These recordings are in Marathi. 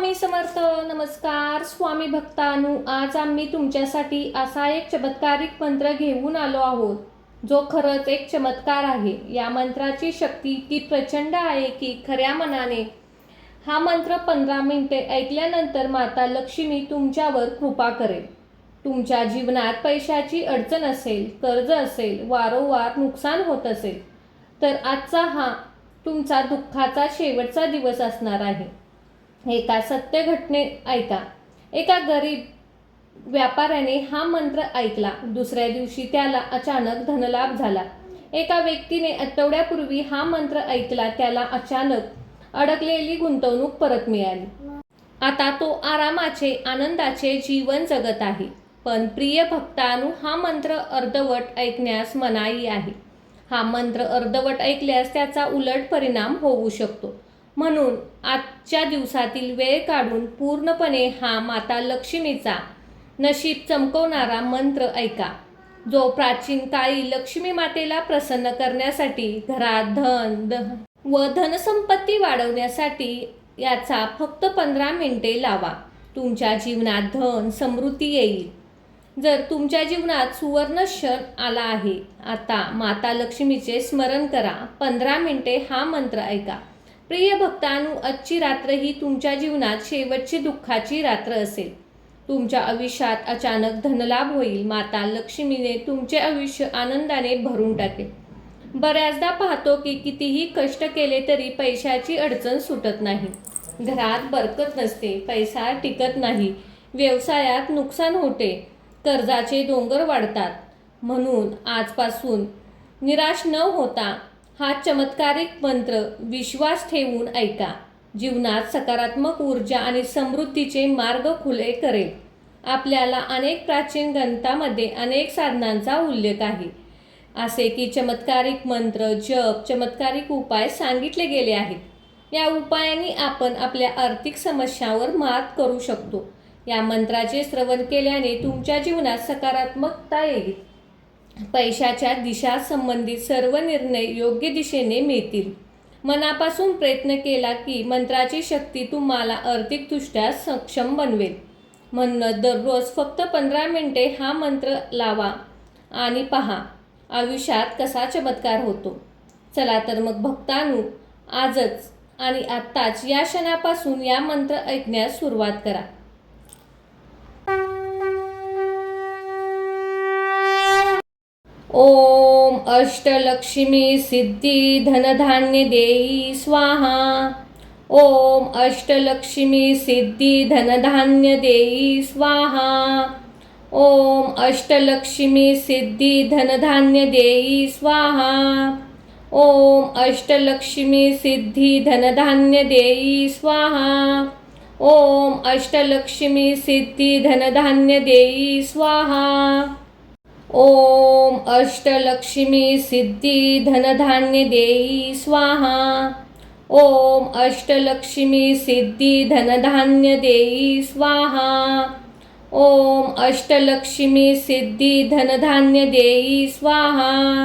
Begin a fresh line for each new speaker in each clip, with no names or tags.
स्वामी समर्थ. नमस्कार स्वामी भक्तांनो, आज आम्ही तुमच्यासाठी असा एक चमत्कारिक मंत्र घेऊन आलो आहोत जो खरंच एक चमत्कार आहे. या मंत्राची शक्ती इतकी प्रचंड आहे की खऱ्या मनाने हा मंत्र 15 मिनिटे ऐकल्यानंतर माता लक्ष्मी तुमच्यावर कृपा करेल. तुमच्या जीवनात पैशाची अडचण असेल, कर्ज असेल, वारंवार नुकसान होत असेल तर आजचा हा तुमचा दुःखाचा शेवटचा दिवस असणार आहे. एका सत्य घटने ऐका. एका गरीब व्यापाऱ्याने हा मंत्र ऐकला. दुसऱ्या दिवशी त्याला अचानक धनलाभ झाला. एका व्यक्तीने आठवड्यापूर्वी हा मंत्र ऐकला. त्याला अचानक अडकलेली गुंतवणूक परत मिळाली. आता तो आरामाचे, आनंदाचे जीवन जगत आहे. पण प्रिय भक्तांनो, हा मंत्र अर्धवट ऐकण्यास मनाई आहे. हा मंत्र अर्धवट ऐकल्यास त्याचा उलट परिणाम होऊ शकतो. म्हणून आजच्या दिवसातील वेळ काढून पूर्णपणे हा माता लक्ष्मीचा नशीब चमकवणारा मंत्र ऐका, जो प्राचीन काळी लक्ष्मी मातेला प्रसन्न करण्यासाठी, घरात धन व धनसंपत्ती वाढवण्यासाठी याचा फक्त 15 मिनिटे लावा. तुमच्या जीवनात धन समृद्धी येईल. जर तुमच्या जीवनात सुवर्ण क्षण आला आहे, आता माता लक्ष्मीचे स्मरण करा. 15 मिनिटे हा मंत्र ऐका. प्रिय भक्तांनो, आजची रात्र ही तुमच्या जीवनात शेवटची दुःखाची रात्र असेल. तुमच्या आयुष्यात अचानक धनलाभ होईल. माता लक्ष्मीने तुमचे आयुष्य आनंदाने भरून टाकेल. बऱ्याचदा पाहतो की कितीही कष्ट केले तरी पैशाची अडचण सुटत नाही. घरात बरकत नसते, पैसा टिकत नाही, व्यवसायात नुकसान होते, कर्जाचे डोंगर वाढतात. म्हणून आजपासून निराश न होता हा चमत्कारिक मंत्र विश्वास ठेवून ऐका. जीवनात सकारात्मक ऊर्जा आणि समृद्धीचे मार्ग खुले करेल. आपल्याला अनेक प्राचीन ग्रंथांमध्ये अनेक साधनांचा उल्लेख आहे. असे की चमत्कारिक मंत्र, जप, चमत्कारिक उपाय सांगितले गेले आहेत. या उपायांनी आपण आपल्या आर्थिक समस्यांवर मात करू शकतो. या मंत्राचे श्रवण केल्याने तुमच्या जीवनात सकारात्मकता येईल. पैशाच्या दिशा संबंधित सर्व निर्णय योग्य दिशेने मिळतील. मनापासून प्रयत्न केला की मंत्राची शक्ती तुम्हाला आर्थिकदृष्ट्या सक्षम बनवेल. म्हणून दररोज फक्त 15 मिनिटे हा मंत्र लावा आणि पहा आयुष्यात कसा चमत्कार होतो. चला तर मग भक्तांनो, आजच आणि आत्ताच या क्षणापासून या मंत्र ऐकण्यास सुरुवात करा. ओम अष्टलक्ष्मी सिद्धी धनधान्य देई स्वाहा. ओम अष्टलक्ष्मी सिद्धी धनधान्य देई स्वाहा. ओम अष्टलक्ष्मी सिद्धी धनधान्य देई स्वाहा. ओम अष्टलक्ष्मी सिद्धी धनधान्य देई स्वाहा. ओम अष्टलक्ष्मी सिद्धी धनधान्य देई स्वाहा. ओम अष्टलक्ष्मी सिद्धी धनधान्य देई स्वाहा. ओम अष्टलक्ष्मी सिद्धी धनधान्य देई स्वाहा. ओम अष्टलक्ष्मी सिद्धी धनधान्य देई स्वाहा.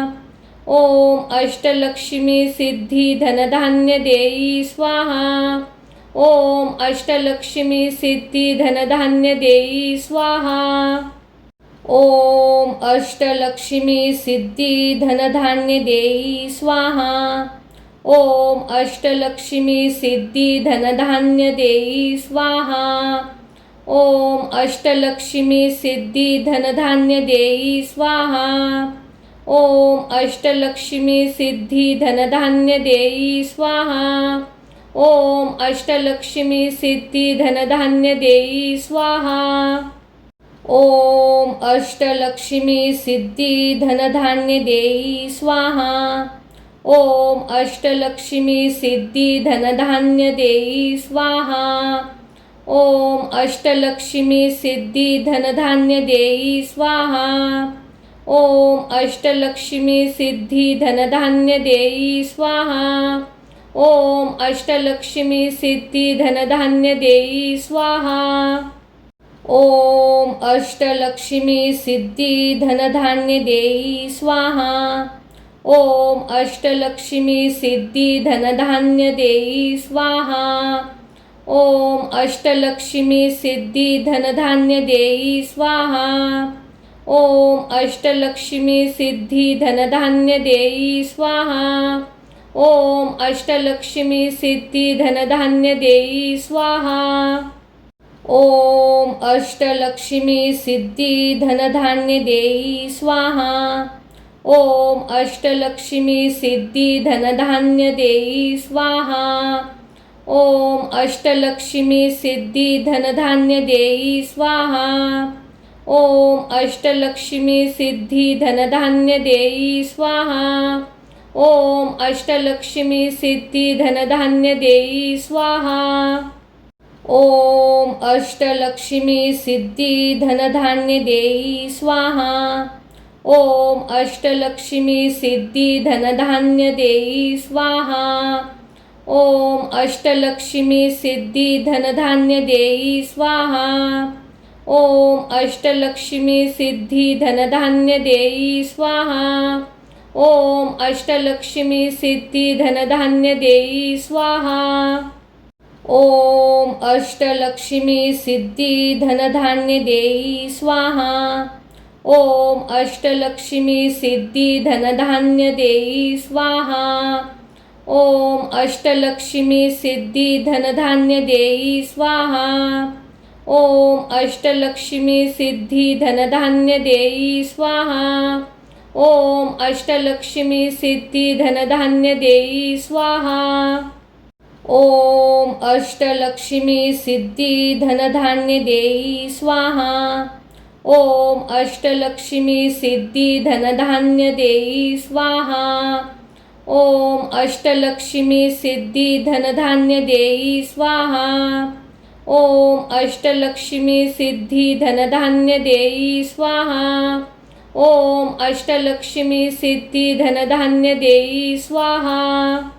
ओम अष्टलक्ष्मी सिद्धी धनधान्य देई स्वाहा. ओम अष्टलक्ष्मी सिद्धी धनधान्य देई स्वाहा. ओम अष्टलक्ष्मी सिद्धी धनधान्य देई स्वाहा. ओम अष्टलक्ष्मी सिद्धी धनधान्य देई स्वाहा. ओम अष्टलक्ष्मी सिद्धी धनधान्य देई स्वाहा. ओम अष्टलक्ष्मी सिद्धी धनधान्य देई स्वाहा. ओम अष्टलक्ष्मी सिद्धी धनधान्य देई स्वाहा. ओम अष्टलक्ष्मी सिद्धी धनधान्य देई स्वाहा. ओम अष्टलक्ष्मी सिद्धी धनधान्य देई स्वाहा. ओम अष्टलक्ष्मी सिद्धी धनधान्य देई स्वाहा. ओम अष्टलक्ष्मी सिद्धी धनधान्य देई स्वाहा. ओम अष्टलक्ष्मी सिद्धी धनधान्य देई स्वाहा. ओम अष्टलक्ष्मी सिद्धी धनधान्य देई स्वाहा. ओम अष्टलक्ष्मी सिद्धी धनधान्य देई स्वाहा. ओम अष्टलक्ष्मी सिद्धी धनधान्य देई स्वाहा। ओम अष्टलक्ष्मी सिद्धी धनधान्य देई स्वाहा। ओम अष्टलक्ष्मी सिद्धी धनधान्य देई स्वाहा। ओम अष्टलक्ष्मी सिद्धी धनधान्य देई स्वाहा। ओम अष्टलक्ष्मी सिद्धी धनधान्य देई स्वाहा। ओम अष्टलक्ष्मी सिद्धी धनधान्य देई स्वाहा। ओम अष्टलक्ष्मी सिद्धी धनधान्य देई स्वाहा। ओम अष्टलक्ष्मी सिद्धी धनधान्य देई स्वाहा। ओम अष्टलक्ष्मी सिद्धी धनधान्य देई स्वाहा। ओम अष्टलक्ष्मी सिद्धी धनधान्य देई स्वाहा। ओम अष्टलक्ष्मी सिद्धी धनधान्य देई स्वाहा। ओम अष्टलक्ष्मी सिद्धी धनधान्य देई स्वाहा। ओम अष्टलक्ष्मी सिद्धी धनधान्य देई स्वाहा। ओम अष्टलक्ष्मी सिद्धी धनधान्य देई स्वाहा। ओम अष्टलक्ष्मी सिद्धी धनधान्य देई स्वाहा। ओम अष्टलक्ष्मी सिद्धी धनधान्य देई स्वाहा। ओम अष्टलक्ष्मी सिद्धी धनधान्य देई स्वाहा। ओम अष्टलक्ष्मी सिद्धी धनधान्य देई स्वाहा। ओम अष्टलक्ष्मी सिद्धी धनधान्य देई स्वाहा। ओम अष्टलक्ष्मी सिद्धी धनधान्य देई स्वाहा। ओम अष्टलक्ष्मी सिद्धी धनधान्य देई स्वाहा। ओम अष्टलक्ष्मी सिद्धी धनधान्य देई स्वाहा। ओम अष्टलक्ष्मी सिद्धी धनधान्य देई स्वाहा। ओम अष्टलक्ष्मी सिद्धी धनधान्य देई स्वाहा।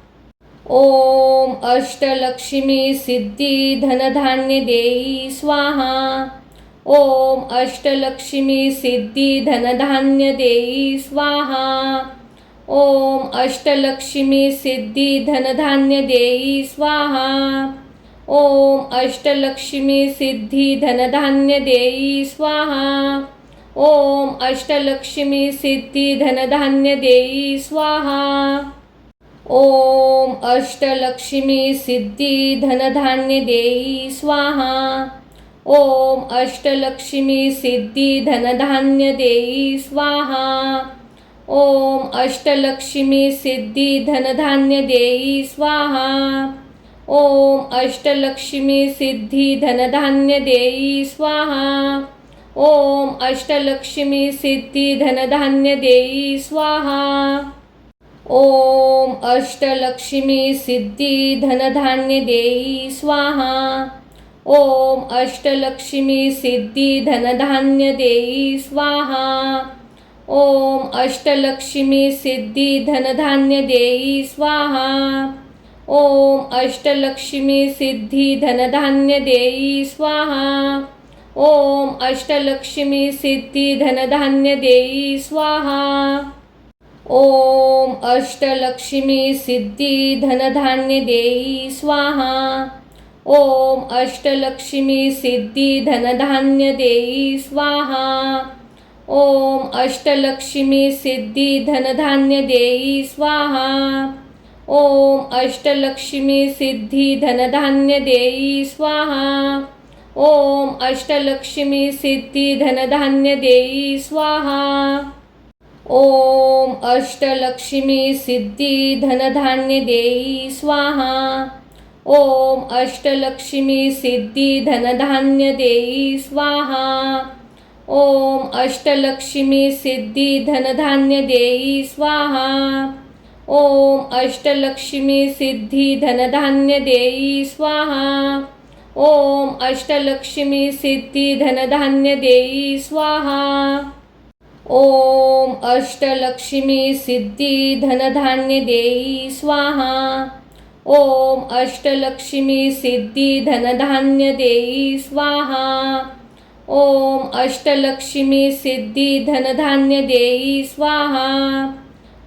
ओम अष्टलक्ष्मी सिद्धी धनधान्य देई स्वाहा। ओम अष्टलक्ष्मी सिद्धी धनधान्य देई स्वाहा। ओम अष्टलक्ष्मी सिद्धी धनधान्य देई स्वाहा। ओम अष्टलक्ष्मी सिद्धी धनधान्य देई स्वाहा। ओम अष्टलक्ष्मी सिद्धी धनधान्य देई स्वाहा। ओम अष्टलक्ष्मी सिद्धी धनधान्य देई स्वाहा। ओम अष्टलक्ष्मी सिद्धी धनधान्य देई स्वाहा। ओम अष्टलक्ष्मी सिद्धी धनधान्य देई स्वाहा। ओम अष्टलक्ष्मी सिद्धी धनधान्य देई स्वाहा। ओम अष्टलक्ष्मी सिद्धी धनधान्य देई स्वाहा। ओम अष्टलक्ष्मी सिद्धी धनधान्य देई स्वाहा। ओम अष्टलक्ष्मी सिद्धी धनधान्य देई स्वाहा। ओम अष्टलक्ष्मी सिद्धी धनधान्य देई स्वाहा। ओम अष्टलक्ष्मी सिद्धी धनधान्य देई स्वाहा। ओम अष्टलक्ष्मी सिद्धी धनधान्य देई स्वाहा। ओम अष्टलक्ष्मी सिद्धी धनधान्य देई स्वाहा। ओम अष्टलक्ष्मी सिद्धी धनधान्य देई स्वाहा। ओम अष्टलक्ष्मी सिद्धी धनधान्य देई स्वाहा। ओम अष्टलक्ष्मी सिद्धी धनधान्य देई स्वाहा। ओम अष्टलक्ष्मी सिद्धी धनधान्य देई स्वाहा। ओम अष्टलक्ष्मी सिद्धी धनधान्य देई स्वाहा। ओम अष्टलक्ष्मी सिद्धी धनधान्य देई स्वाहा। ओम अष्टलक्ष्मी सिद्धी धनधान्य देई स्वाहा। ओम अष्टलक्ष्मी सिद्धी धनधान्य देई स्वाहा। ओम अष्टलक्ष्मी सिद्धी धनधान्य देई स्वाहा। ओम अष्टलक्ष्मी सिद्धी धनधान्य देई स्वाहा। ओम अष्टलक्ष्मी सिद्धी धनधान्य देई स्वाहा।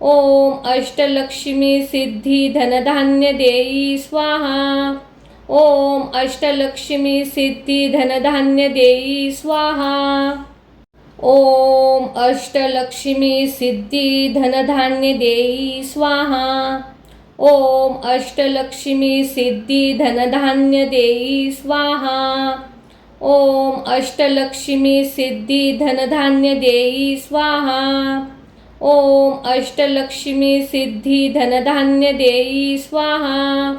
ओम अष्टलक्ष्मी सिद्धी धनधान्य देई स्वाहा। ओम अष्टलक्ष्मी सिद्धी धनधान्य देई स्वाहा। ओम अष्टलक्ष्मी सिद्धी धनधान्य देई स्वाहा। ओम अष्टलक्ष्मी सिद्धी धनधान्य देई स्वाहा। ओम अष्टलक्ष्मी सिद्धी धनधान्य देई स्वाहा। ओम अष्टलक्ष्मी सिद्धी धनधान्य देई स्वाहा।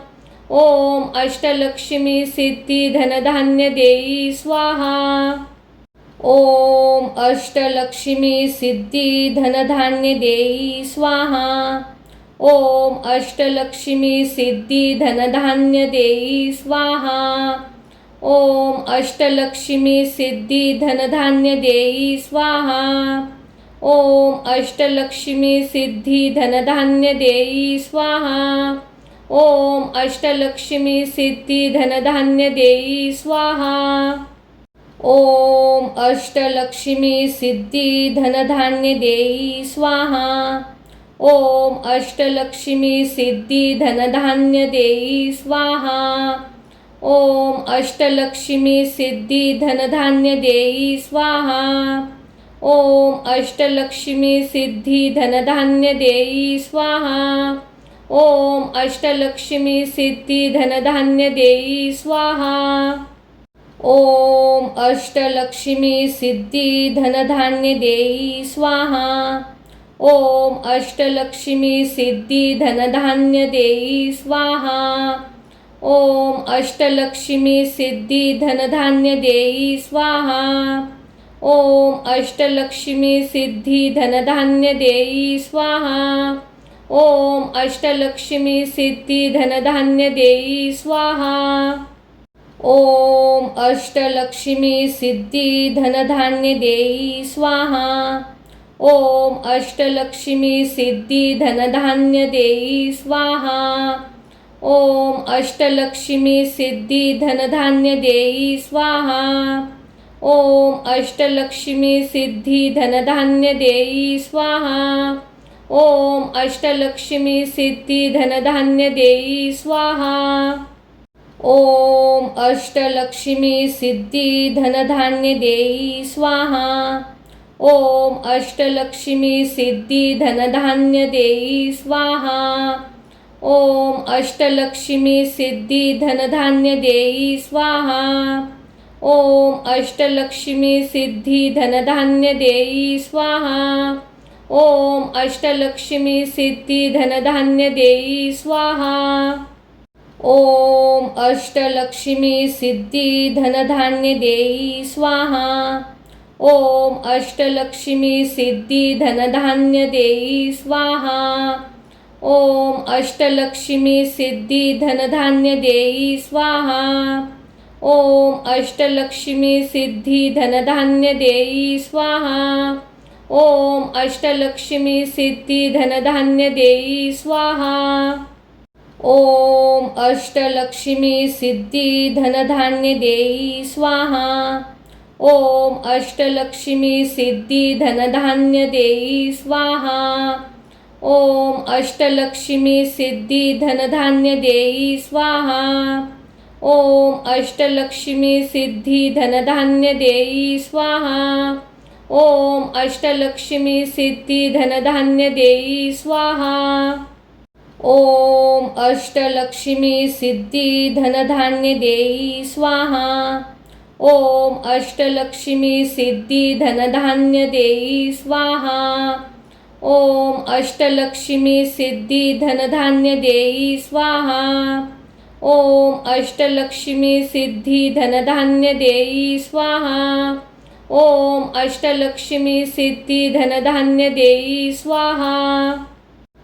ओम अष्टलक्ष्मी सिद्धी धनधान्य देई स्वाहा। ओम अष्टलक्ष्मी सिद्धी धनधान्य देई स्वाहा। ओम अष्टलक्ष्मी सिद्धी धनधान्य देई स्वाहा। ओम अष्टलक्ष्मी सिद्धी धनधान्य देई स्वाहा। ओम अष्टलक्ष्मी सिद्धी धनधान्य देई स्वाहा। ओम अष्टलक्ष्मी सिद्धी धनधान्य देई स्वाहा। ओम अष्टलक्ष्मी सिद्धी धनधान्य देई स्वाहा। ओम अष्टलक्ष्मी सिद्धी धनधान्य देई स्वाहा। ओम अष्टलक्ष्मी सिद्धी धनधान्य देई स्वाहा। ओम अष्टलक्ष्मी सिद्धी धनधान्य देई स्वाहा। ओम अष्टलक्ष्मी सिद्धी धनधान्य देई स्वाहा। ओम अष्टलक्ष्मी सिद्धी धनधान्य देई स्वाहा। ओम अष्टलक्ष्मी सिद्धी धनधान्य देई स्वाहा। ओम अष्टलक्ष्मी सिद्धी धनधान्य देई स्वाहा। ओम अष्टलक्ष्मी सिद्धी धनधान्य देई स्वाहा। ओम अष्टलक्ष्मी सिद्धी धनधान्य देई स्वाहा। ओम अष्टलक्ष्मी सिद्धी धनधान्य देई स्वाहा। ओम अष्टलक्ष्मी सिद्धी धनधान्य देई स्वाहा। ओम अष्टलक्ष्मी सिद्धी धनधान्य देई स्वाहा। ओम अष्टलक्ष्मी सिद्धी धनधान्य देई स्वाहा। ओम अष्टलक्ष्मी सिद्धी धनधान्य देई स्वाहा। ओम अष्टलक्ष्मी सिद्धी धनधान्य देई स्वाहा। ओम अष्टलक्ष्मी सिद्धी धनधान्य देई स्वाहा। ओम अष्टलक्ष्मी सिद्धी धनधान्य देई स्वाहा। ओम अष्टलक्ष्मी सिद्धी धनधान्य देई स्वाहा। ओम अष्टलक्ष्मी सिद्धी धनधान्य देई स्वाहा। ओम अष्टलक्ष्मी सिद्धी धनधान्य देई स्वाहा। ओम अष्टलक्ष्मी सिद्धी धनधान्य देई स्वाहा। ओम अष्टलक्ष्मी सिद्धी धनधान्य देई स्वाहा। ओम अष्टलक्ष्मी सिद्धी धनधान्य देई स्वाहा। ओम अष्टलक्ष्मी सिद्धी धनधान्य देई स्वाहा। ओम अष्टलक्ष्मी सिद्धी धनधान्य देई स्वाहा। ओम अष्टलक्ष्मी सिद्धी धनधान्य देई स्वाहा। ओम अष्टलक्ष्मी सिद्धी धनधान्य देई स्वाहा। ओम अष्टलक्ष्मी सिद्धी धनधान्य देई स्वाहा। ओम अष्टलक्ष्मी सिद्धी धनधान्य देई स्वाहा। ओम अष्टलक्ष्मी सिद्धी धनधान्य देई स्वाहा। ओम अष्टलक्ष्मी सिद्धी धनधान्य देई स्वाहा। ओम अष्टलक्ष्मी सिद्धी धनधान्य देई स्वाहा। ओम अष्टलक्ष्मी सिद्धी धनधान्य देई स्वाहा। ओम अष्टलक्ष्मी सिद्धी धनधान्य देई स्वाहा।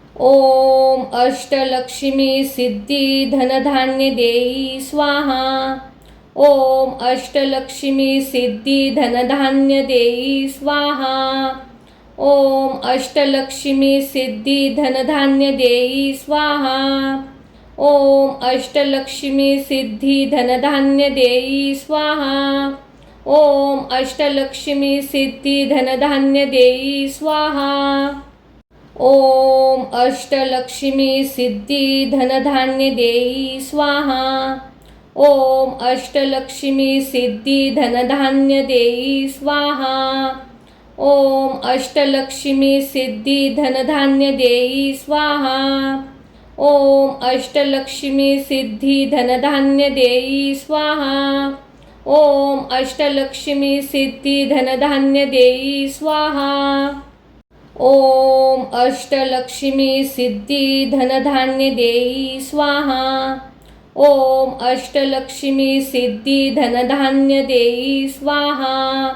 ओम अष्टलक्ष्मी सिद्धी धनधान्य देई स्वाहा। ओम अष्टलक्ष्मी सिद्धी धनधान्य देई स्वाहा। ओम अष्टलक्ष्मी सिद्धी धनधान्य देई स्वाहा। ओम अष्टलक्ष्मी सिद्धी धनधान्य देई स्वाहा। ओम अष्टलक्ष्मी सिद्धी धनधान्य देई स्वाहा। ओम अष्टलक्ष्मी सिद्धी धनधान्य देई स्वाहा। ओम अष्टलक्ष्मी सिद्धी धनधान्य देई स्वाहा। ओम अष्टलक्ष्मी सिद्धी धनधान्य देई स्वाहा। ओम अष्टलक्ष्मी सिद्धी धनधान्य देई स्वाहा। ओम अष्टलक्ष्मी सिद्धी धनधान्य देई स्वाहा। ओम अष्टलक्ष्मी सिद्धी धनधान्य देई स्वाहा। ओम अष्टलक्ष्मी सिद्धी धनधान्य देई स्वाहा।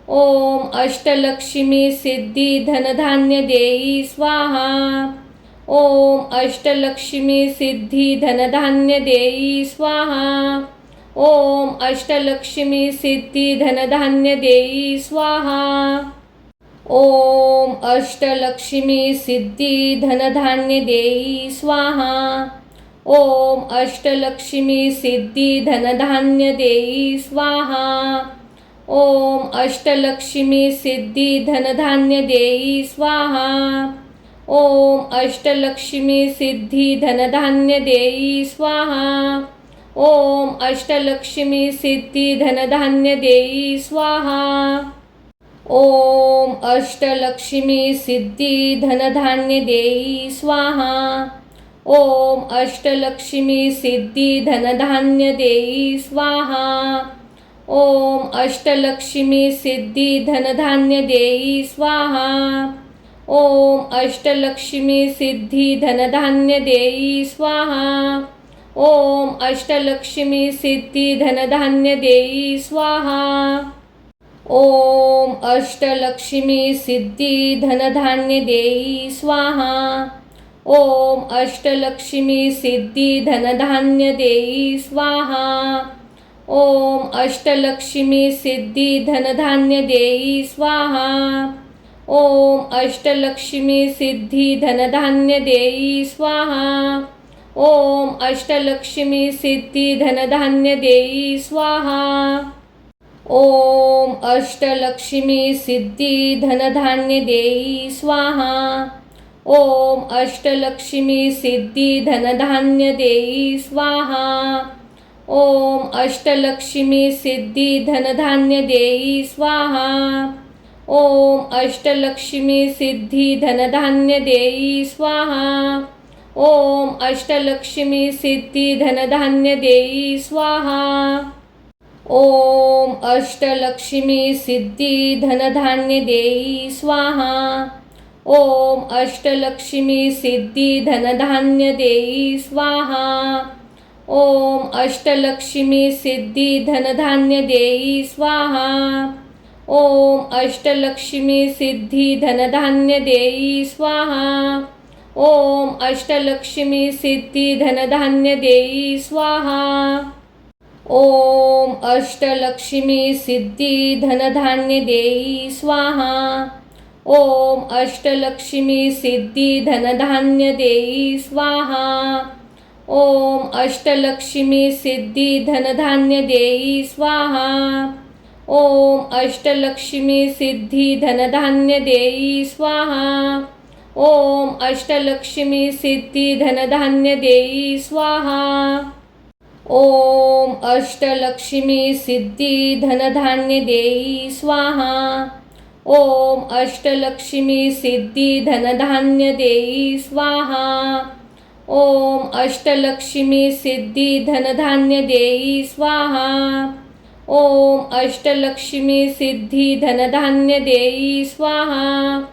ओम अष्टलक्ष्मी सिद्धी धनधान्य देई स्वाहा। ओम अष्टलक्ष्मी सिद्धी धनधान्य देई स्वाहा। ओम अष्टलक्ष्मी सिद्धी धनधान्य देई स्वाहा। ओम अष्टलक्ष्मी सिद्धी धनधान्य देई स्वाहा। ओम अष्टलक्ष्मी सिद्धी धनधान्य देई स्वाहा। ओम अष्टलक्ष्मी सिद्धी धनधान्य देई स्वाहा। ओम अष्टलक्ष्मी सिद्धी धनधान्य देई स्वाहा। ओम अष्टलक्ष्मी सिद्धी धनधान्य देई स्वाहा। ओम अष्टलक्ष्मी सिद्धी धनधान्य देई स्वाहा। ओम अष्टलक्ष्मी सिद्धी धनधान्य देई स्वाहा। ओम अष्टलक्ष्मी सिद्धी धनधान्य देई स्वाहा। ओम अष्टलक्ष्मी सिद्धी धनधान्य देई स्वाहा। ओम अष्टलक्ष्मी सिद्धी धनधान्य देई स्वाहा। ओम अष्टलक्ष्मी सिद्धी धनधान्य देई स्वाहा। ओम अष्टलक्ष्मी सिद्धी धनधान्य देई स्वाहा। ओम अष्टलक्ष्मी सिद्धी धनधान्य देई स्वाहा। ओम अष्टलक्ष्मी सिद्धी धनधान्य देई स्वाहा। ओम अष्टलक्ष्मी सिद्धी धनधान्य देई स्वाहा। ओम अष्टलक्ष्मी सिद्धी धनधान्य देई स्वाहा। ओम अष्टलक्ष्मी सिद्धी धनधान्य देई स्वाहा। ओम अष्टलक्ष्मी सिद्धी धनधान्य देई स्वाहा। ओम अष्टलक्ष्मी सिद्धी धनधान्य देई स्वाहा। ओम अष्टलक्ष्मी सिद्धी धनधान्य देई स्वाहा। ओम अष्टलक्ष्मी सिद्धी धनधान्य देई स्वाहा। ओम अष्टलक्ष्मी सिद्धी धनधान्य देई स्वाहा। ओम अष्टलक्ष्मी सिद्धी धनधान्य देई स्वाहा। ओम अष्टलक्ष्मी सिद्धी धनधान्य देई स्वाहा। ओम अष्टलक्ष्मी सिद्धी धनधान्य देई स्वाहा। ओम अष्टलक्ष्मी सिद्धी धनधान्य देई स्वाहा। ओम अष्टलक्ष्मी सिद्धी धनधान्य देई स्वाहा। ओम अष्टलक्ष्मी सिद्धी धनधान्य देई स्वाहा। ओम अष्टलक्ष्मी सिद्धी धनधान्य देई स्वाहा। ओम अष्टलक्ष्मी सिद्धी धनधान्य देई स्वाहा। ओम अष्टलक्ष्मी सिद्धी धनधान्य देई स्वाहा। ओम अष्टलक्ष्मी सिद्धी धनधान्य देई स्वाहा। ओम अष्टलक्ष्मी सिद्धी धनधान्य देई स्वाहा। ओम अष्टलक्ष्मी सिद्धी धनधान्य देई स्वाहा।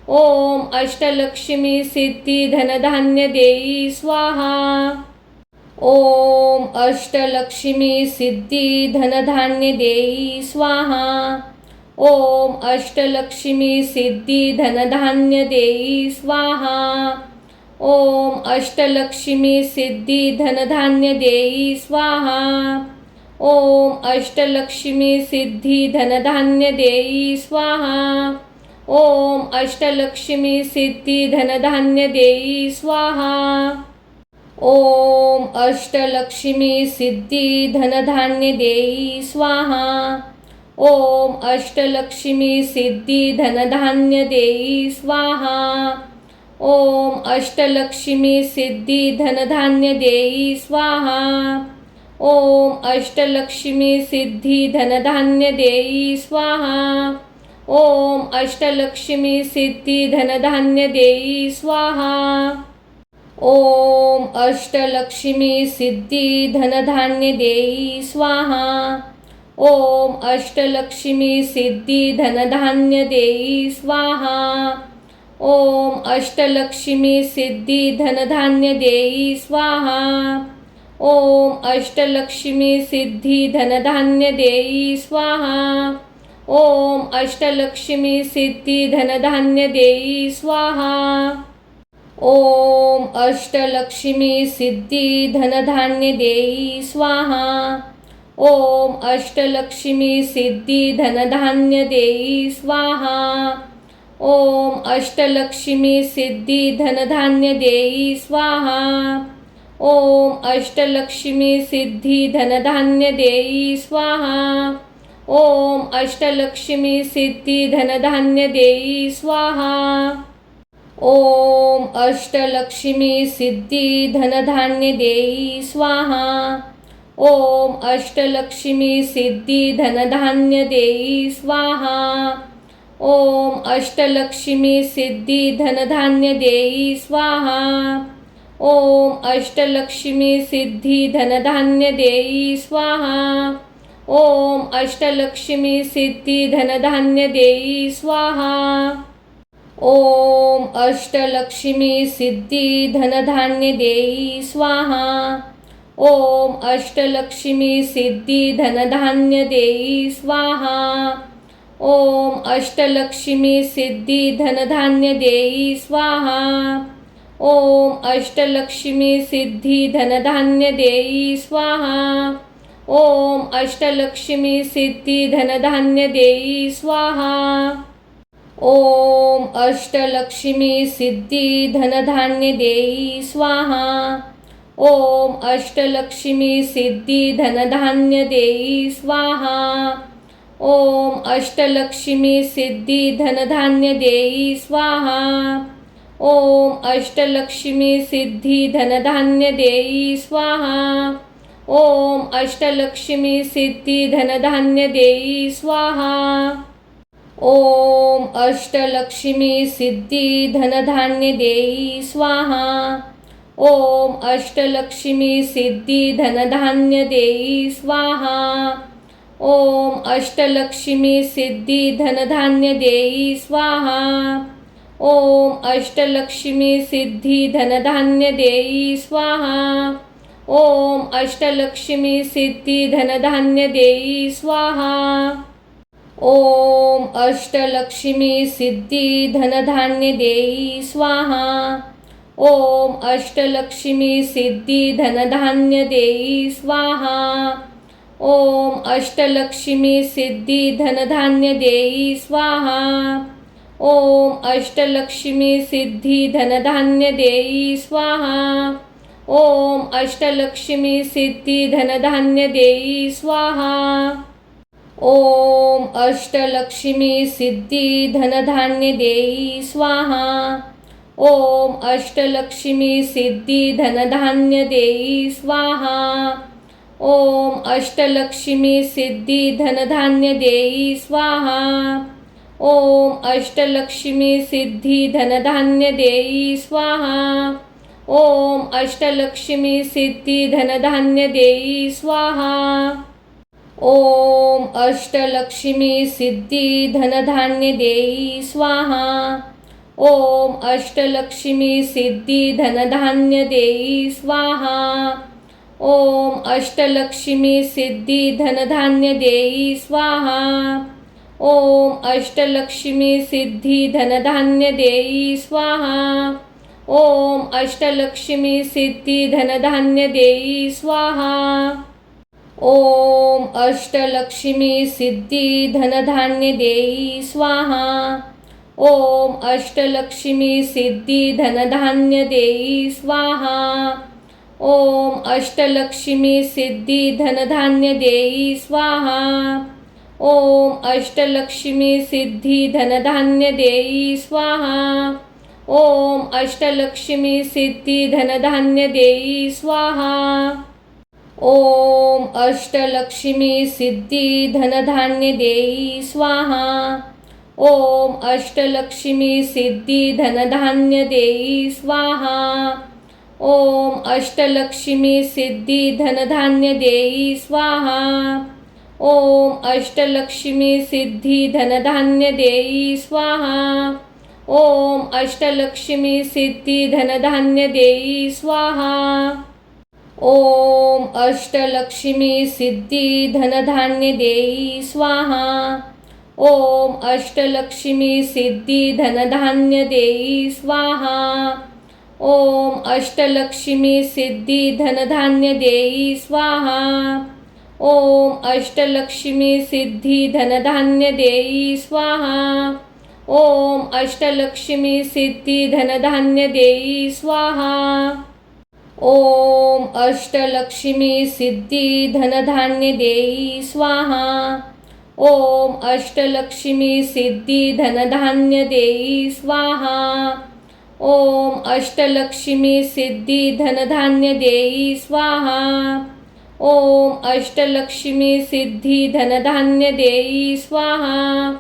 ओम अष्टलक्ष्मी सिद्धी धनधान्य देई स्वाहा। ओम अष्टलक्ष्मी सिद्धी धनधान्य देई स्वाहा। ओम अष्टलक्ष्मी सिद्धी धनधान्य देई स्वाहा। ओम अष्टलक्ष्मी सिद्धी धनधान्य देई स्वाहा। ओम अष्टलक्ष्मी सिद्धी धनधान्य देई स्वाहा। ओम अष्टलक्ष्मी सिद्धी धनधान्य देई स्वाहा। ओम अष्टलक्ष्मी सिद्धी धनधान्य देई स्वाहा। ओम अष्टलक्ष्मी सिद्धी धनधान्य देई स्वाहा। ओम अष्टलक्ष्मी सिद्धी धनधान्य देई स्वाहा। ओम अष्टलक्ष्मी सिद्धी धनधान्य देई स्वाहा। ओम अष्टलक्ष्मी सिद्धी धनधान्य देई स्वाहा। ओम अष्टलक्ष्मी सिद्धी धनधान्य देई स्वाहा। ओम अष्टलक्ष्मी सिद्धी धनधान्य देई स्वाहा। ओम अष्टलक्ष्मी सिद्धी धनधान्य देई स्वाहा। ओम अष्टलक्ष्मी सिद्धी धनधान्य देई स्वाहा। ओम अष्टलक्ष्मी सिद्धी धनधान्य देई स्वाहा। ओम अष्टलक्ष्मी सिद्धी धनधान्य देई स्वाहा। ओम अष्टलक्ष्मी सिद्धी धनधान्य देई स्वाहा। ओम अष्टलक्ष्मी सिद्धी धनधान्य देई स्वाहा। ओम अष्टलक्ष्मी सिद्धी धनधान्य देई स्वाहा। ओम अष्टलक्ष्मी सिद्धी धनधान्य देई स्वाहा। ओम अष्टलक्ष्मी सिद्धी धनधान्य देई स्वाहा। ओम अष्टलक्ष्मी सिद्धी धनधान्य देई स्वाहा। ओम अष्टलक्ष्मी सिद्धी धनधान्य देई स्वाहा। ओम अष्टलक्ष्मी सिद्धी धनधान्य देई स्वाहा। ओम अष्टलक्ष्मी सिद्धी धनधान्य देई स्वाहा। ओम अष्टलक्ष्मी सिद्धी धनधान्य देई स्वाहा। ओम अष्टलक्ष्मी सिद्धी धनधान्य देई स्वाहा। ओम अष्टलक्ष्मी सिद्धी धनधान्य देई स्वाहा। ओम अष्टलक्ष्मी सिद्धी धनधान्य देई स्वाहा। ओम अष्टलक्ष्मी सिद्धी धनधान्य देई स्वाहा। ओम अष्टलक्ष्मी सिद्धी धनधान्य देई स्वाहा। ओम अष्टलक्ष्मी सिद्धी धनधान्य देई स्वाहा। ओम अष्टलक्ष्मी सिद्धी धनधान्य देई स्वाहा। ओम अष्टलक्ष्मी सिद्धी धनधान्य देई स्वाहा। ओम अष्टलक्ष्मी सिद्धी धनधान्य देई स्वाहा। ओम अष्टलक्ष्मी सिद्धी धनधान्य देई स्वाहा। ओम अष्टलक्ष्मी सिद्धी धनधान्य देई स्वाहा। ओम अष्टलक्ष्मी सिद्धी धनधान्य देई स्वाहा। ओम अष्टलक्ष्मी सिद्धी धनधान्य देई स्वाहा। ओम अष्टलक्ष्मी सिद्धी धनधान्य देई स्वाहा। ओम अष्टलक्ष्मी सिद्धी धनधान्य देई स्वाहा। ओम अष्टलक्ष्मी सिद्धी धनधान्य देई स्वाहा। ओम अष्टलक्ष्मी सिद्धी धनधान्य देई स्वाहा। ओम अष्टलक्ष्मी सिद्धी धनधान्य देई स्वाहा। ओम अष्टलक्ष्मी सिद्धी धनधान्य देई स्वाहा। ओम अष्टलक्ष्मी सिद्धी धनधान्य देई स्वाहा। ओम अष्टलक्ष्मी सिद्धी धनधान्य देई स्वाहा। ओम अष्टलक्ष्मी सिद्धी धनधान्य देई स्वाहा। ओम अष्टलक्ष्मी सिद्धी धनधान्य देई स्वाहा। ओम अष्टलक्ष्मी सिद्धी धनधान्य देई स्वाहा। ओम अष्टलक्ष्मी सिद्धी धनधान्य देई स्वाहा। ओम अष्टलक्ष्मी सिद्धी धनधान्य देई स्वाहा। ओम अष्टलक्ष्मी सिद्धी धनधान्य देई स्वाहा। ओम अष्टलक्ष्मी सिद्धी धनधान्य देई स्वाहा। ओम अष्टलक्ष्मी सिद्धी धनधान्य देई स्वाहा। ओम अष्टलक्ष्मी सिद्धी धनधान्य देई स्वाहा। ओम अष्टलक्ष्मी सिद्धी धनधान्य देई स्वाहा। ओम अष्टलक्ष्मी सिद्धी धनधान्य देई स्वाहा। ओम अष्टलक्ष्मी सिद्धी धनधान्य देई स्वाहा। ओम अष्टलक्ष्मी सिद्धी धनधान्य देई स्वाहा। ओम अष्टलक्ष्मी सिद्धी धनधान्य देई स्वाहा। ओम अष्टलक्ष्मी सिद्धी धनधान्य देई स्वाहा। ओम अष्टलक्ष्मी सिद्धी धनधान्य देई स्वाहा। ओम अष्टलक्ष्मी सिद्धी धनधान्य देई स्वाहा। ओम अष्टलक्ष्मी सिद्धी धनधान्य देई स्वाहा। ओम अष्टलक्ष्मी सिद्धी धनधान्य देई स्वाहा। ओम अष्टलक्ष्मी सिद्धी धनधान्य देई स्वाहा। ओम अष्टलक्ष्मी सिद्धी धनधान्य देई स्वाहा। ओम अष्टलक्ष्मी सिद्धी धनधान्य देई स्वाहा। ओम अष्टलक्ष्मी सिद्धी धनधान्य देई स्वाहा। ओम अष्टलक्ष्मी सिद्धी धनधान्य देई स्वाहा। ओम अष्टलक्ष्मी सिद्धी धनधान्य देई स्वाहा। ओम अष्टलक्ष्मी सिद्धी धनधान्य देई स्वाहा। ओम अष्टलक्ष्मी सिद्धी धनधान्य देई स्वाहा।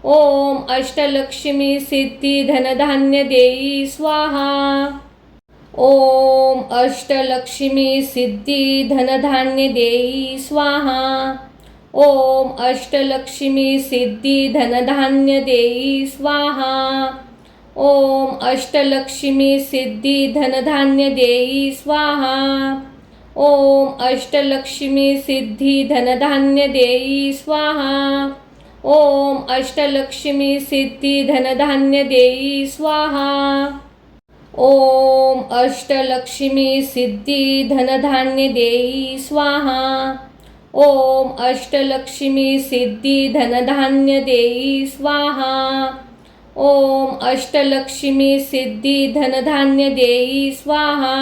ओम अष्टलक्ष्मी सिद्धी धनधान्य देई स्वाहा। ओम अष्टलक्ष्मी सिद्धी धनधान्य देई स्वाहा। ओम अष्टलक्ष्मी सिद्धी धनधान्य देई स्वाहा। ओम अष्टलक्ष्मी सिद्धी धनधान्य देई स्वाहा। ओम अष्टलक्ष्मी सिद्धी धनधान्य देई स्वाहा। ओम अष्टलक्ष्मी सिद्धी धनधान्य देई स्वाहा। ओम अष्टलक्ष्मी सिद्धी धनधान्य देई स्वाहा। ओम अष्टलक्ष्मी सिद्धी धनधान्य देई स्वाहा। ओम अष्टलक्ष्मी सिद्धी धनधान्य देई स्वाहा। ओम अष्टलक्ष्मी सिद्धी धनधान्य देई स्वाहा।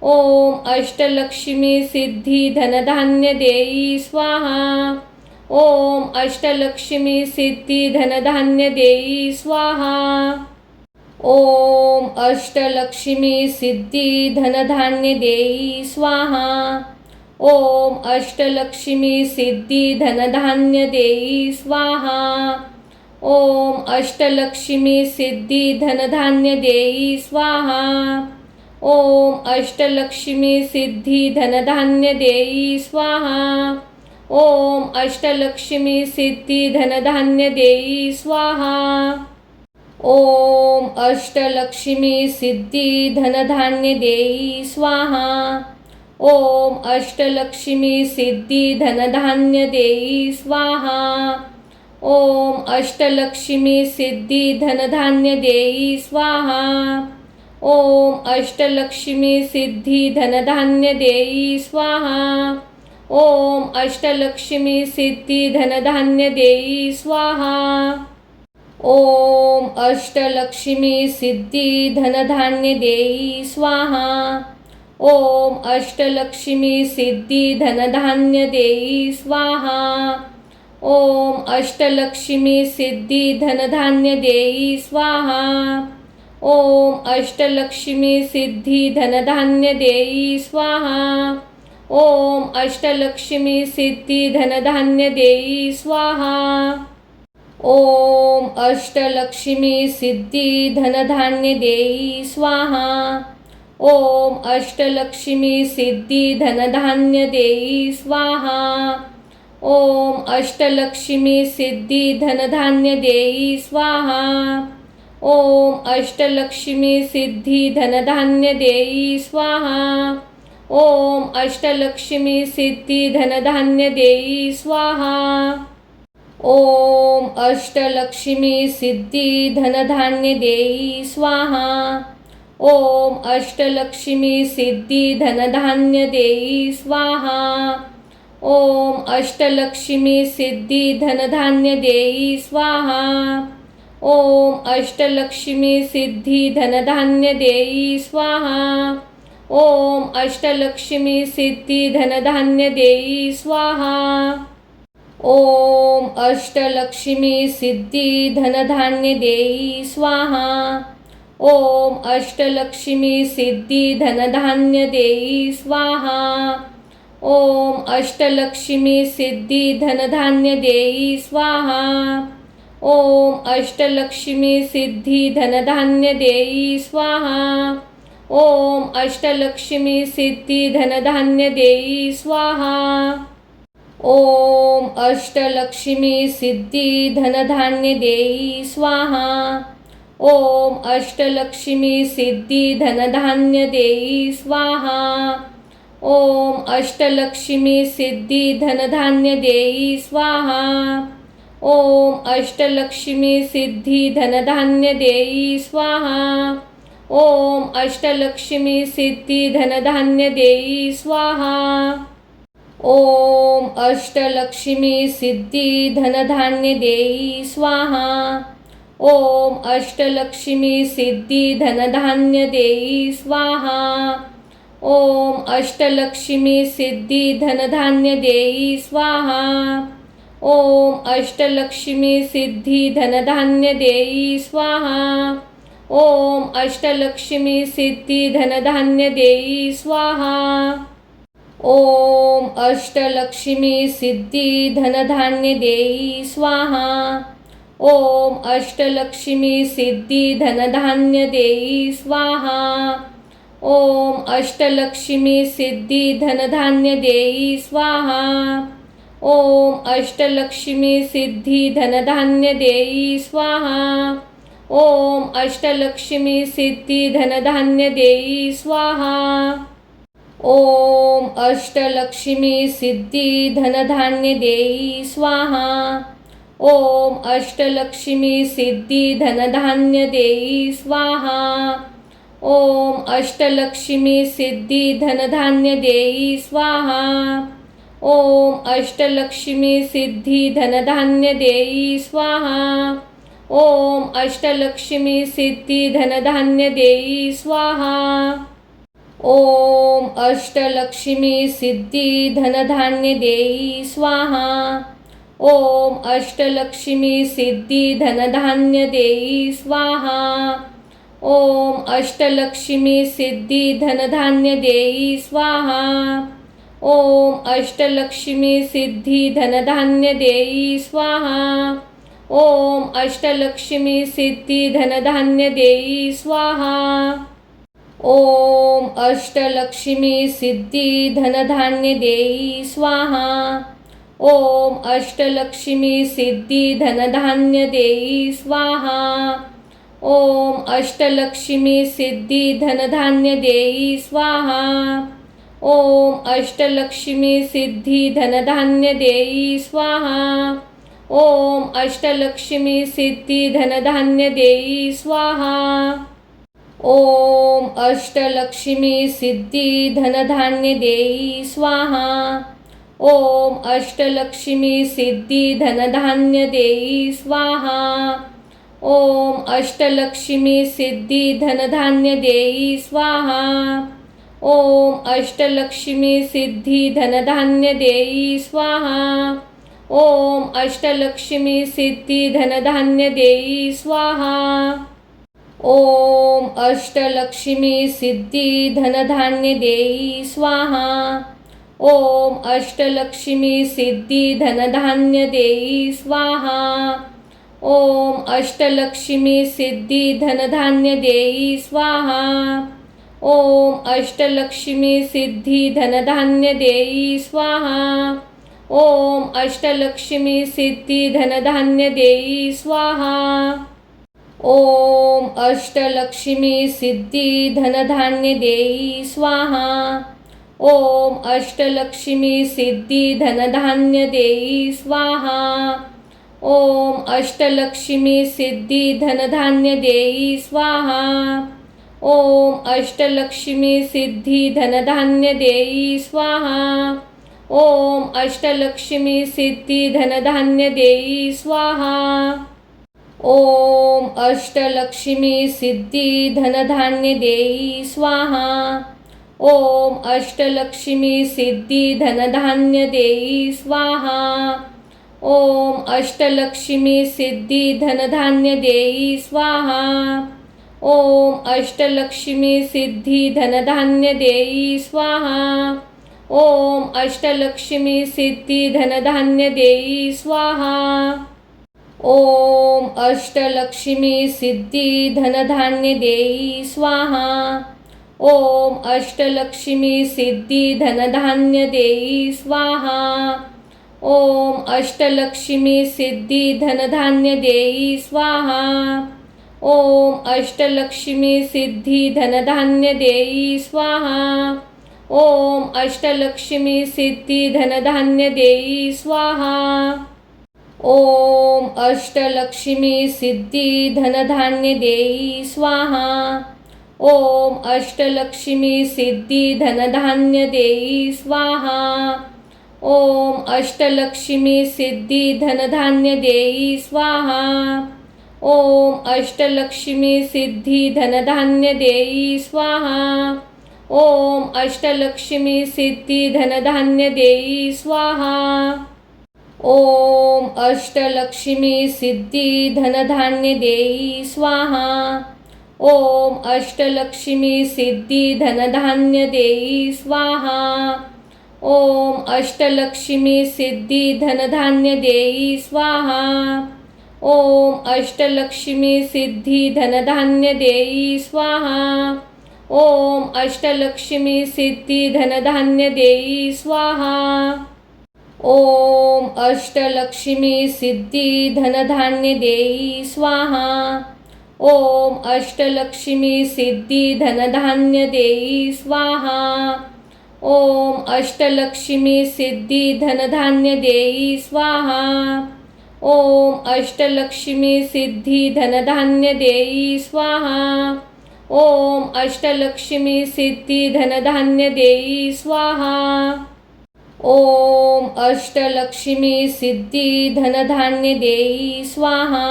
ओम अष्टलक्ष्मी सिद्धी धनधान्य देई स्वाहा। ओम अष्टलक्ष्मी सिद्धी धनधान्य देई स्वाहा। ओम अष्टलक्ष्मी सिद्धी धनधान्य देई स्वाहा। ओम अष्टलक्ष्मी सिद्धी धनधान्य देई स्वाहा। ओम अष्टलक्ष्मी सिद्धी धनधान्य देई स्वाहा। ओम अष्टलक्ष्मी सिद्धी धनधान्य देई स्वाहा। ओम अष्टलक्ष्मी सिद्धी धनधान्य देई स्वाहा। ओम अष्टलक्ष्मी सिद्धी धनधान्य देई स्वाहा। ओम अष्टलक्ष्मी सिद्धी धनधान्य देई स्वाहा। ओम अष्टलक्ष्मी सिद्धी धनधान्य देई स्वाहा। ओम अष्टलक्ष्मी सिद्धी धनधान्य देई स्वाहा। ओम अष्टलक्ष्मी सिद्धी धनधान्य देई स्वाहा। ओम अष्टलक्ष्मी सिद्धी धनधान्य देई स्वाहा। ओम अष्टलक्ष्मी सिद्धी धनधान्य देई स्वाहा। ओम अष्टलक्ष्मी सिद्धी धनधान्य देई स्वाहा। ओम अष्टलक्ष्मी सिद्धी धनधान्य देई स्वाहा। ओम अष्टलक्ष्मी सिद्धी धनधान्य देई स्वाहा। ओम अष्टलक्ष्मी सिद्धी धनधान्य देई स्वाहा। ओम अष्टलक्ष्मी सिद्धी धनधान्य देई स्वाहा। ओम अष्टलक्ष्मी सिद्धी धनधान्य देई स्वाहा। ओम अष्टलक्ष्मी सिद्धी धनधान्य देई स्वाहा। ओम अष्टलक्ष्मी सिद्धी धनधान्य देई स्वाहा। ओम अष्टलक्ष्मी सिद्धी धनधान्य देई स्वाहा। ओम अष्टलक्ष्मी सिद्धी धनधान्य देई स्वाहा। ओम अष्टलक्ष्मी सिद्धी धनधान्य देई स्वाहा। ओम अष्टलक्ष्मी सिद्धी धनधान्य देई स्वाहा। ओम अष्टलक्ष्मी सिद्धी धनधान्य देई स्वाहा। ओम अष्टलक्ष्मी सिद्धी धनधान्य देई स्वाहा। ओम अष्टलक्ष्मी सिद्धी धनधान्य देई स्वाहा। ओम अष्टलक्ष्मी सिद्धी धनधान्य देई स्वाहा। ओम अष्टलक्ष्मी सिद्धी धनधान्य देई स्वाहा। ओम अष्टलक्ष्मी सिद्धी धनधान्य देई स्वाहा। ओम अष्टलक्ष्मी सिद्धी धनधान्य देई स्वाहा। ओम अष्टलक्ष्मी सिद्धी धनधान्य देई स्वाहा। ओम अष्टलक्ष्मी सिद्धी धनधान्य देई स्वाहा। ओम अष्टलक्ष्मी सिद्धी धनधान्य देई स्वाहा। ओम अष्टलक्ष्मी सिद्धी धनधान्य देई स्वाहा। ओम अष्टलक्ष्मी सिद्धी धनधान्य देई स्वाहा। ओम अष्टलक्ष्मी सिद्धी धनधान्य देई स्वाहा। ओम अष्टलक्ष्मी सिद्धी धनधान्य देई स्वाहा। ओम अष्टलक्ष्मी सिद्धी धनधान्य देई स्वाहा। ओम अष्टलक्ष्मी सिद्धी धनधान्य देई स्वाहा। ओम अष्टलक्ष्मी सिद्धी धनधान्य देई स्वाहा। ओम अष्टलक्ष्मी सिद्धी धनधान्य देई स्वाहा। ओम अष्टलक्ष्मी सिद्धी धनधान्य देई स्वाहा। ओम अष्टलक्ष्मी सिद्धी धनधान्य देई स्वाहा। ओम अष्टलक्ष्मी सिद्धी धनधान्य देई स्वाहा। ओम अष्टलक्ष्मी सिद्धी धनधान्य देई स्वाहा। ओम अष्टलक्ष्मी सिद्धी धनधान्य देई स्वाहा। ओम अष्टलक्ष्मी सिद्धी धनधान्य देई स्वाहा। ओम अष्टलक्ष्मी सिद्धी धनधान्य देई स्वाहा। ओम अष्टलक्ष्मी सिद्धी धनधान्य देई स्वाहा। ओम अष्टलक्ष्मी सिद्धी धनधान्य देई स्वाहा। ओम अष्टलक्ष्मी सिद्धी धनधान्य देई स्वाहा। ओम अष्टलक्ष्मी सिद्धी धनधान्य देई स्वाहा। ओम अष्टलक्ष्मी सिद्धी धनधान्य देई स्वाहा। ओम अष्टलक्ष्मी सिद्धी धनधान्य देई स्वाहा। ओम अष्टलक्ष्मी सिद्धी धनधान्य देई स्वाहा। ओम अष्टलक्ष्मी सिद्धी धनधान्य देई स्वाहा। ओम अष्टलक्ष्मी सिद्धी धनधान्य देई स्वाहा। ओम अष्टलक्ष्मी सिद्धी धनधान्य देई स्वाहा। ओम अष्टलक्ष्मी सिद्धी धनधान्य देई स्वाहा। ओम अष्टलक्ष्मी सिद्धी धनधान्य देई स्वाहा। ओम अष्टलक्ष्मी सिद्धी धनधान्य देई स्वाहा। ओम अष्टलक्ष्मी सिद्धी धनधान्य देई स्वाहा। ओम अष्टलक्ष्मी सिद्धी धनधान्य देई स्वाहा। ओम अष्टलक्ष्मी सिद्धी धनधान्य देई स्वाहा। ओम अष्टलक्ष्मी सिद्धी धनधान्य देई स्वाहा। ओम अष्टलक्ष्मी सिद्धी धनधान्य देई स्वाहा। ओम अष्टलक्ष्मी सिद्धी धनधान्य देई स्वाहा। ओम अष्टलक्ष्मी सिद्धी धनधान्य देई स्वाहा। ओम अष्टलक्ष्मी सिद्धी धनधान्य देई स्वाहा। ओम अष्टलक्ष्मी सिद्धी धनधान्य देई स्वाहा। ओम अष्टलक्ष्मी सिद्धी धनधान्य देई स्वाहा। ओम अष्टलक्ष्मी सिद्धी धनधान्य देई स्वाहा। ओम अष्टलक्ष्मी सिद्धी धनधान्य देई स्वाहा। ओम अष्टलक्ष्मी सिद्धी धनधान्य देई स्वाहा। ओम अष्टलक्ष्मी सिद्धी धनधान्य देई स्वाहा। ओम अष्टलक्ष्मी सिद्धी धनधान्य देई स्वाहा। ओम अष्टलक्ष्मी सिद्धी धनधान्य देई स्वाहा। ओम अष्टलक्ष्मी सिद्धी धनधान्य देई स्वाहा। ओम अष्टलक्ष्मी सिद्धी धनधान्य देई स्वाहा। ओम अष्टलक्ष्मी सिद्धी धनधान्य देई स्वाहा। ओम अष्टलक्ष्मी सिद्धी धनधान्य देई स्वाहा। ओम अष्टलक्ष्मी सिद्धी धनधान्य देई स्वाहा। ओम अष्टलक्ष्मी सिद्धी धनधान्य देई स्वाहा। ओम अष्टलक्ष्मी सिद्धी धनधान्य देई स्वाहा। ओम अष्टलक्ष्मी सिद्धी धनधान्य देई स्वाहा। ओम अष्टलक्ष्मी सिद्धी धनधान्य देई स्वाहा। ओम अष्टलक्ष्मी सिद्धी धनधान्य देई स्वाहा। ओम अष्टलक्ष्मी सिद्धी धनधान्य देई स्वाहा। ओम अष्टलक्ष्मी सिद्धी धनधान्य देई स्वाहा। ओम अष्टलक्ष्मी सिद्धी धनधान्य देई स्वाहा। ओम अष्टलक्ष्मी सिद्धी धनधान्य देई स्वाहा। ओम अष्टलक्ष्मी सिद्धी धनधान्य देई स्वाहा। ओम अष्टलक्ष्मी सिद्धी धनधान्य देई स्वाहा। ओम अष्टलक्ष्मी सिद्धी धनधान्य देई स्वाहा। ओम अष्टलक्ष्मी सिद्धी धनधान्य देई स्वाहा। ओम अष्टलक्ष्मी सिद्धी धनधान्य देई स्वाहा। ओम अष्टलक्ष्मी सिद्धी धनधान्य देई स्वाहा। ओम अष्टलक्ष्मी सिद्धी धनधान्य देई स्वाहा। ओम अष्टलक्ष्मी सिद्धी धनधान्य देई स्वाहा। ओम अष्टलक्ष्मी सिद्धी धनधान्य देई स्वाहा।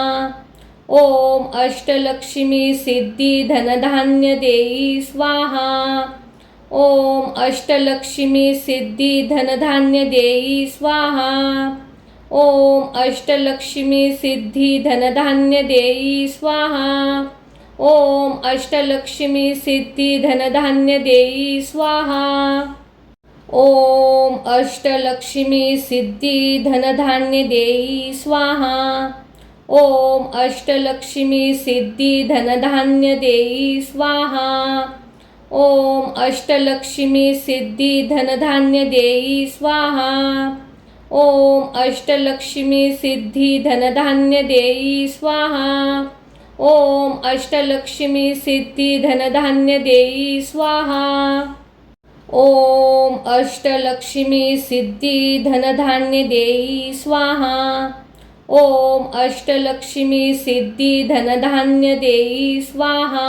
ओम अष्टलक्ष्मी सिद्धी धनधान्य देई स्वाहा। ओम अष्टलक्ष्मी सिद्धी धनधान्य देई स्वाहा। ओम अष्टलक्ष्मी सिद्धी धनधान्य देई स्वाहा। ओम अष्टलक्ष्मी सिद्धी धनधान्य देई स्वाहा। ओम अष्टलक्ष्मी सिद्धी धनधान्य देई स्वाहा। ओम अष्टलक्ष्मी सिद्धी धनधान्य देई स्वाहा। ओम अष्टलक्ष्मी सिद्धी धनधान्य देई स्वाहा। ओम अष्टलक्ष्मी सिद्धी धनधान्य देई स्वाहा। ओम अष्टलक्ष्मी सिद्धी धनधान्य देई स्वाहा। ओम अष्टलक्ष्मी सिद्धी धनधान्य देई स्वाहा।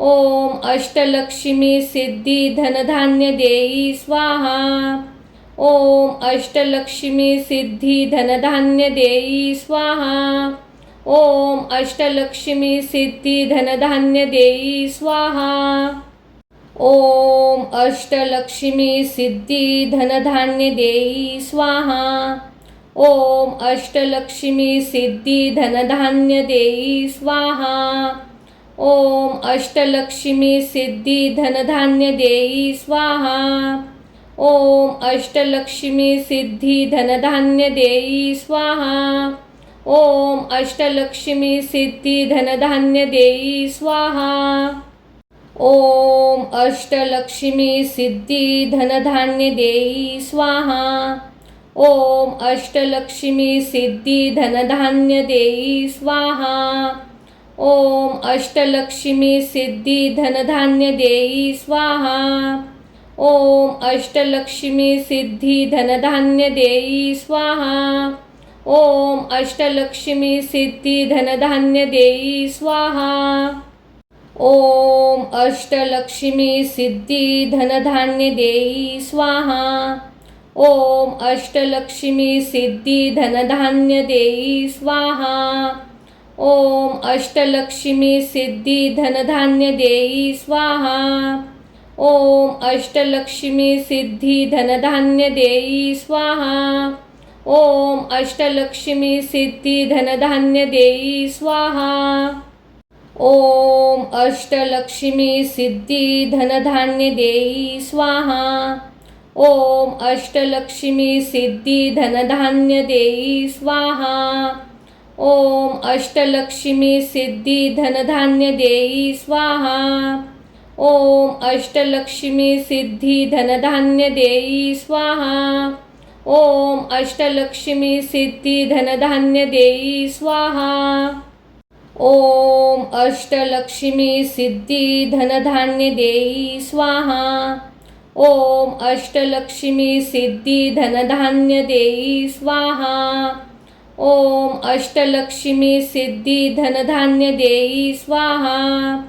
ओम अष्टलक्ष्मी सिद्धी धनधान्य देई स्वाहा। ओम अष्टलक्ष्मी सिद्धी धनधान्य देई स्वाहा। ओम अष्टलक्ष्मी सिद्धी धनधान्य देई स्वाहा। ओम अष्टलक्ष्मी सिद्धी धनधान्य देई स्वाहा। ओम अष्टलक्ष्मी सिद्धी धनधान्य देई स्वाहा। ओम अष्टलक्ष्मी सिद्धी धनधान्य देई स्वाहा। ओम अष्टलक्ष्मी सिद्धी धनधान्य देई स्वाहा। ओम अष्टलक्ष्मी सिद्धी धनधान्य देई स्वाहा। ओम अष्टलक्ष्मी सिद्धी धनधान्य देई स्वाहा। ओम अष्टलक्ष्मी सिद्धी धनधान्य देई स्वाहा। ओम अष्टलक्ष्मी सिद्धी धनधान्य देई स्वाहा। ओम अष्टलक्ष्मी सिद्धी धनधान्य देई स्वाहा। ओम अष्टलक्ष्मी सिद्धी धनधान्य देई स्वाहा। ओम अष्टलक्ष्मी सिद्धी धनधान्य देई स्वाहा। ओम अष्टलक्ष्मी सिद्धी धनधान्य देई स्वाहा। ओम अष्टलक्ष्मी सिद्धी धनधान्य देई स्वाहा। ओम अष्टलक्ष्मी सिद्धी धनधान्य देई स्वाहा। ओम अष्टलक्ष्मी सिद्धी धनधान्य देई स्वाहा। ओम अष्टलक्ष्मी सिद्धी धनधान्य देई स्वाहा। ओम अष्टलक्ष्मी सिद्धी धनधान्य देई स्वाहा। ओम अष्टलक्ष्मी सिद्धी धनधान्य देई स्वाहा। ओम अष्टलक्ष्मी सिद्धी धनधान्य देई स्वाहा। ओम अष्टलक्ष्मी सिद्धी धनधान्य देई स्वाहा। ओम अष्टलक्ष्मी सिद्धी धनधान्य देई स्वाहा। ओम अष्टलक्ष्मी सिद्धी धनधान्य देई स्वाहा। ओम अष्टलक्ष्मी सिद्धी धनधान्य देई स्वाहा।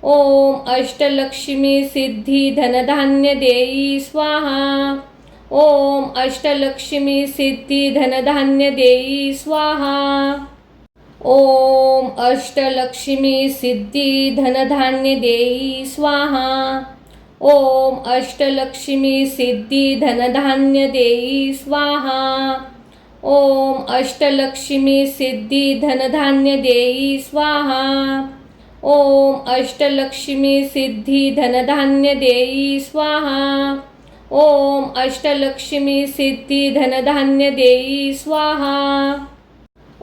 ओम अष्टलक्ष्मी सिद्धी धनधान्य देई स्वाहा। ओम अष्टलक्ष्मी सिद्धी धनधान्य देई स्वाहा। ओम अष्टलक्ष्मी सिद्धी धनधान्य देई स्वाहा। ओम अष्टलक्ष्मी सिद्धी धनधान्य देई स्वाहा। ओम अष्टलक्ष्मी सिद्धी धनधान्य देई स्वाहा। ओम अष्टलक्ष्मी सिद्धी धनधान्य देई स्वाहा। ओम अष्टलक्ष्मी सिद्धी धनधान्य देई स्वाहा।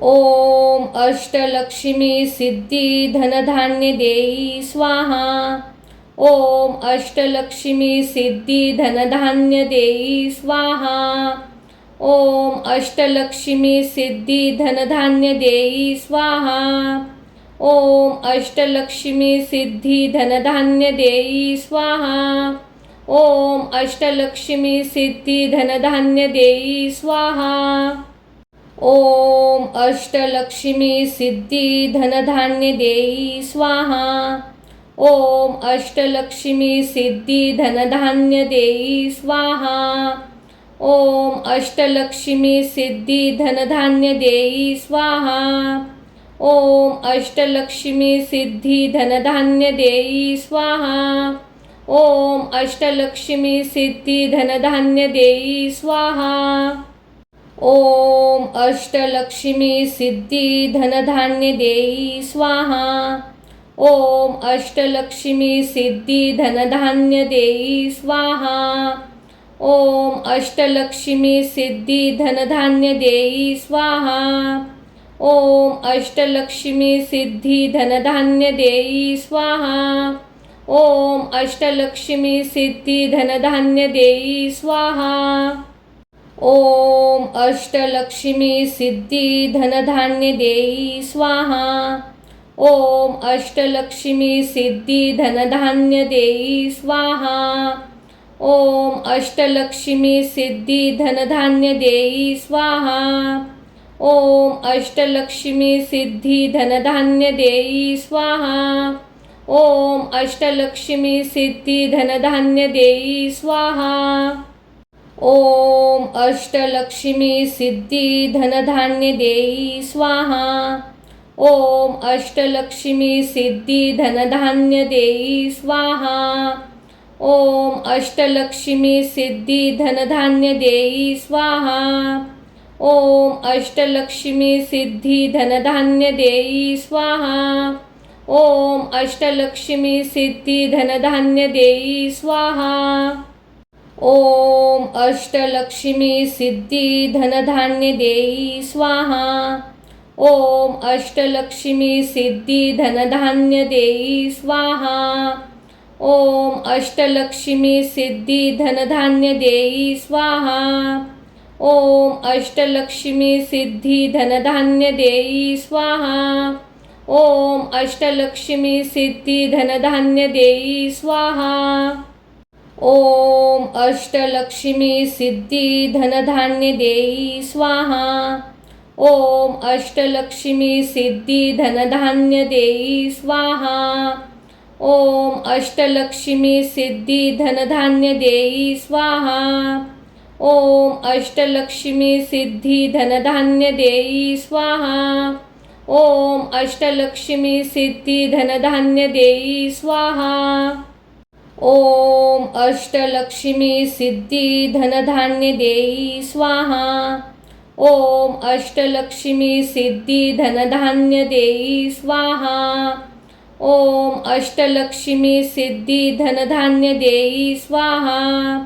ओम अष्टलक्ष्मी सिद्धी धनधान्य देई स्वाहा। ओम अष्टलक्ष्मी सिद्धी धनधान्य देई स्वाहा। ओम अष्टलक्ष्मी सिद्धी धनधान्य देई स्वाहा। ओम अष्टलक्ष्मी सिद्धी धनधान्य देई स्वाहा। ओम अष्टलक्ष्मी सिद्धी धनधान्य देई स्वाहा। ओम अष्टलक्ष्मी सिद्धी धनधान्य देई स्वाहा। ओम अष्टलक्ष्मी सिद्धी धनधान्य देई स्वाहा। ओम अष्टलक्ष्मी सिद्धी धनधान्य देई स्वाहा। ओम अष्टलक्ष्मी सिद्धी धनधान्य देई स्वाहा। ओम अष्टलक्ष्मी सिद्धी धनधान्य देई स्वाहा। ओम अष्टलक्ष्मी सिद्धी धनधान्य देई स्वाहा। ओम अष्टलक्ष्मी सिद्धी धनधान्य देई स्वाहा। ओम अष्टलक्ष्मी सिद्धी धनधान्य देई स्वाहा। ओम अष्टलक्ष्मी सिद्धी धनधान्य देई स्वाहा। ओम अष्टलक्ष्मी सिद्धी धनधान्य देई स्वाहा। ओम अष्टलक्ष्मी सिद्धी धनधान्य देई स्वाहा। ओम अष्टलक्ष्मी सिद्धी धनधान्य देई स्वाहा। ओम अष्टलक्ष्मी सिद्धी धनधान्य देई स्वाहा। ओम अष्टलक्ष्मी सिद्धी धनधान्य देई स्वाहा। ओम अष्टलक्ष्मी सिद्धी धनधान्य देई स्वाहा। ओम अष्टलक्ष्मी सिद्धी धनधान्य देई स्वाहा। ओम अष्टलक्ष्मी सिद्धी धनधान्य देई स्वाहा। ओम अष्टलक्ष्मी सिद्धी धनधान्य देई स्वाहा। ओम अष्टलक्ष्मी सिद्धी धनधान्य देई स्वाहा। ओम अष्टलक्ष्मी सिद्धी धनधान्य देई स्वाहा। ओम अष्टलक्ष्मी सिद्धी धनधान्य देई स्वाहा। ओम अष्टलक्ष्मी सिद्धी धनधान्य देई स्वाहा। ओम अष्टलक्ष्मी सिद्धी धनधान्य देई स्वाहा। ओम अष्टलक्ष्मी सिद्धी धनधान्य देई स्वाहा। ओम अष्टलक्ष्मी सिद्धी धनधान्य देई स्वाहा। ओम अष्टलक्ष्मी सिद्धी धनधान्य देई स्वाहा। ओम अष्टलक्ष्मी सिद्धी धनधान्य देई स्वाहा। ओम अष्टलक्ष्मी सिद्धी धनधान्य देई स्वाहा। ओम अष्टलक्ष्मी सिद्धी धनधान्य देई स्वाहा। ओम अष्टलक्ष्मी सिद्धी धनधान्य देई स्वाहा। ओम अष्टलक्ष्मी सिद्धी धनधान्य देई स्वाहा। ओम अष्टलक्ष्मी सिद्धी धनधान्य देई स्वाहा। ओम अष्टलक्ष्मी सिद्धी धनधान्य देई स्वाहा।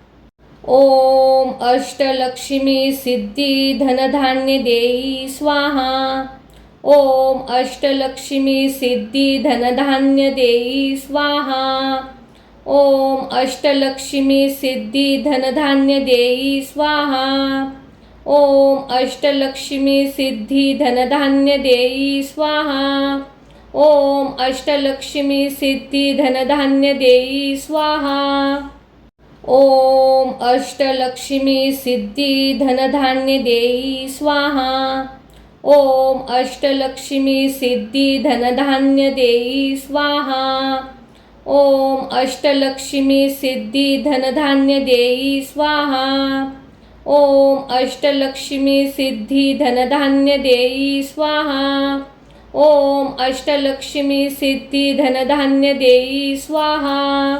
ओम अष्टलक्ष्मी सिद्धी धनधान्य देई स्वाहा। ओम अष्टलक्ष्मी सिद्धी धनधान्य देई स्वाहा। ओम अष्टलक्ष्मी सिद्धी धनधान्य देई स्वाहा। ओम अष्टलक्ष्मी सिद्धी धनधान्य देई स्वाहा। ओम अष्टलक्ष्मी सिद्धी धनधान्य देई स्वाहा। ओम अष्टलक्ष्मी सिद्धी धनधान्य देई स्वाहा। ओम अष्टलक्ष्मी सिद्धी धनधान्य देई स्वाहा। ओम अष्टलक्ष्मी सिद्धी धनधान्य देई स्वाहा। ओम अष्टलक्ष्मी सिद्धी धनधान्य देई स्वाहा। ओम अष्टलक्ष्मी सिद्धी धनधान्य देई स्वाहा।